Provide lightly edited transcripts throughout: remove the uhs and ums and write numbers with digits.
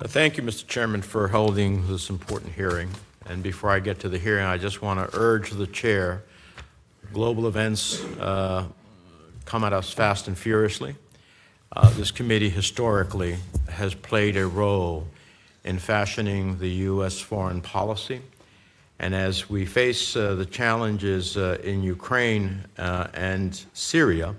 Thank you, Mr. Chairman, for holding this important hearing. And before I get to the hearing, I just want to urge the chair, global events come at us fast and furiously. This committee historically has played a role in fashioning the U.S. foreign policy. And as we face the challenges in Ukraine and Syria,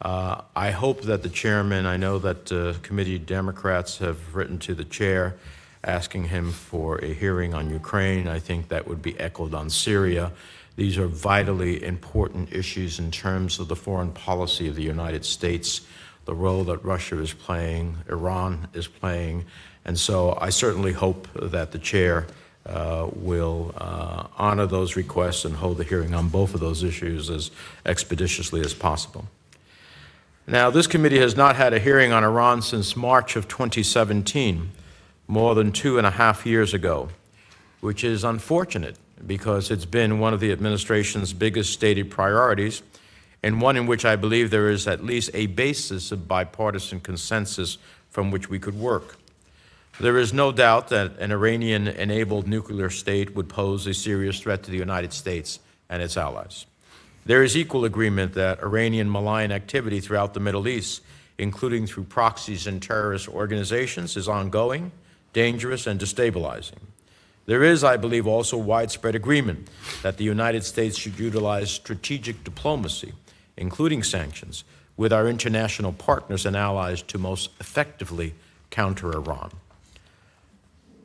I hope that the chairman, I know that committee Democrats have written to the chair asking him for a hearing on Ukraine. I think that would be echoed on Syria. These are vitally important issues in terms of the foreign policy of the United States, the role that Russia is playing, Iran is playing. And so I certainly hope that the chair will honor those requests and hold the hearing on both of those issues as expeditiously as possible. Now, this committee has not had a hearing on Iran since March of 2017, more than 2.5 years ago, which is unfortunate because it's been one of the administration's biggest stated priorities and one in which I believe there is at least a basis of bipartisan consensus from which we could work. There is no doubt that an Iranian-enabled nuclear state would pose a serious threat to the United States and its allies. There is equal agreement that Iranian malign activity throughout the Middle East, including through proxies and terrorist organizations, is ongoing, dangerous, and destabilizing. There is, I believe, also widespread agreement that the United States should utilize strategic diplomacy, including sanctions, with our international partners and allies to most effectively counter Iran.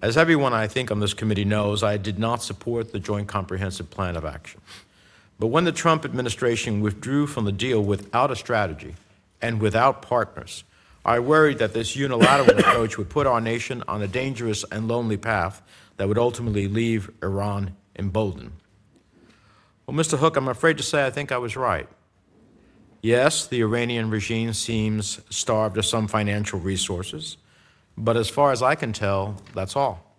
As everyone, I think, on this committee knows, I did not support the Joint Comprehensive Plan of Action. But when the Trump administration withdrew from the deal without a strategy and without partners, I worried that this unilateral approach would put our nation on a dangerous and lonely path that would ultimately leave Iran emboldened. Well, Mr. Hook, I'm afraid to say I think I was right. Yes, the Iranian regime seems starved of some financial resources, but as far as I can tell, that's all.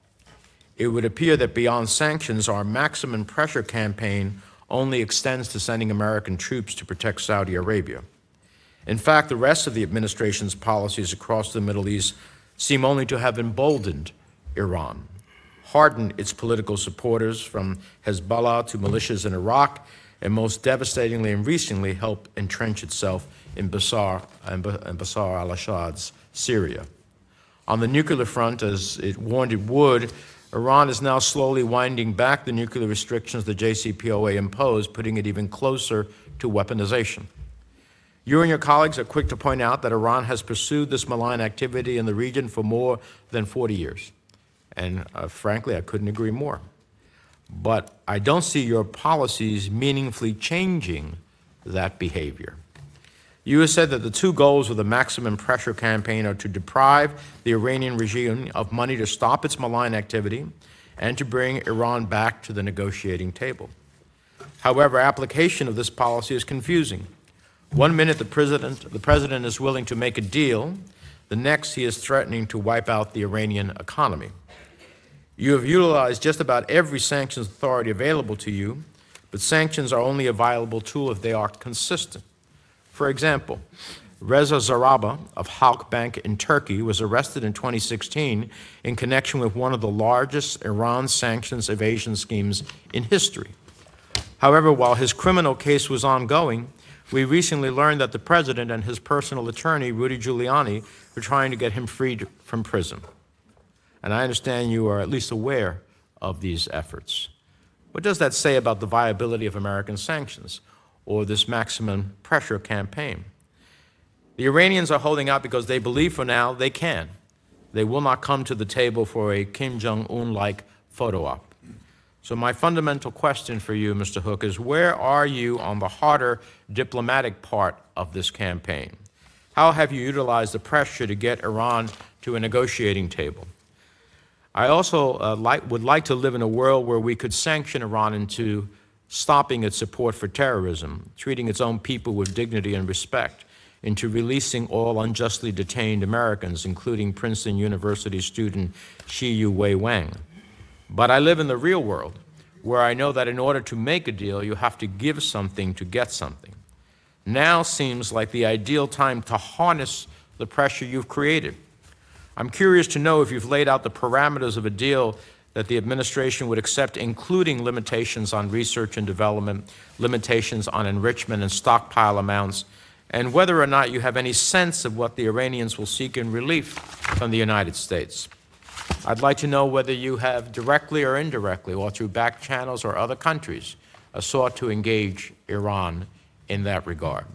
It would appear that beyond sanctions, our maximum pressure campaign only extends to sending American troops to protect Saudi Arabia. In fact, the rest of the administration's policies across the Middle East seem only to have emboldened Iran, hardened its political supporters from Hezbollah to militias in Iraq, and most devastatingly and recently helped entrench itself in Bashar al-Assad's Syria. On the nuclear front, as it warned it would, Iran is now slowly winding back the nuclear restrictions the JCPOA imposed, putting it even closer to weaponization. You and your colleagues are quick to point out that Iran has pursued this malign activity in the region for more than 40 years. And frankly, I couldn't agree more. But I don't see your policies meaningfully changing that behavior. You have said that the two goals of the maximum pressure campaign are to deprive the Iranian regime of money to stop its malign activity and to bring Iran back to the negotiating table. However, application of this policy is confusing. One minute the president is willing to make a deal, the next he is threatening to wipe out the Iranian economy. You have utilized just about every sanctions authority available to you, but sanctions are only a viable tool if they are consistent. For example, Reza Zarraba of Halk Bank in Turkey was arrested in 2016 in connection with one of the largest Iran sanctions evasion schemes in history. However, while his criminal case was ongoing, we recently learned that the president and his personal attorney, Rudy Giuliani, were trying to get him freed from prison. And I understand you are at least aware of these efforts. What does that say about the viability of American sanctions or this maximum pressure campaign? The Iranians are holding out because they believe for now they can. They will not come to the table for a Kim Jong-un-like photo op. So my fundamental question for you, Mr. Hook, is where are you on the harder diplomatic part of this campaign? How have you utilized the pressure to get Iran to a negotiating table? I also would like to live in a world where we could sanction Iran into stopping its support for terrorism, treating its own people with dignity and respect, into releasing all unjustly detained Americans, including Princeton University student Shiyu Wei Wang. But I live in the real world, where I know that in order to make a deal, you have to give something to get something. Now seems like the ideal time to harness the pressure you've created. I'm curious to know if you've laid out the parameters of a deal that the administration would accept, including limitations on research and development, limitations on enrichment and stockpile amounts, and whether or not you have any sense of what the Iranians will seek in relief from the United States. I'd like to know whether you have directly or indirectly, or through back channels or other countries, sought to engage Iran in that regard.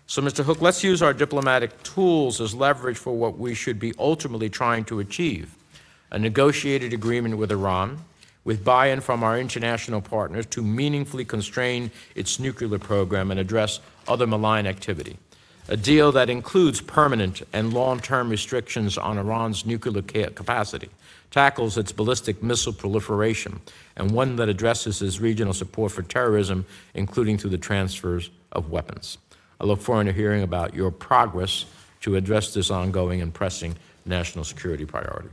So, Mr. Hook, let's use our diplomatic tools as leverage for what we should be ultimately trying to achieve: a negotiated agreement with Iran, with buy-in from our international partners to meaningfully constrain its nuclear program and address other malign activity. A deal that includes permanent and long-term restrictions on Iran's nuclear capacity, tackles its ballistic missile proliferation, and one that addresses its regional support for terrorism, including through the transfers of weapons. I look forward to hearing about your progress to address this ongoing and pressing national security priority.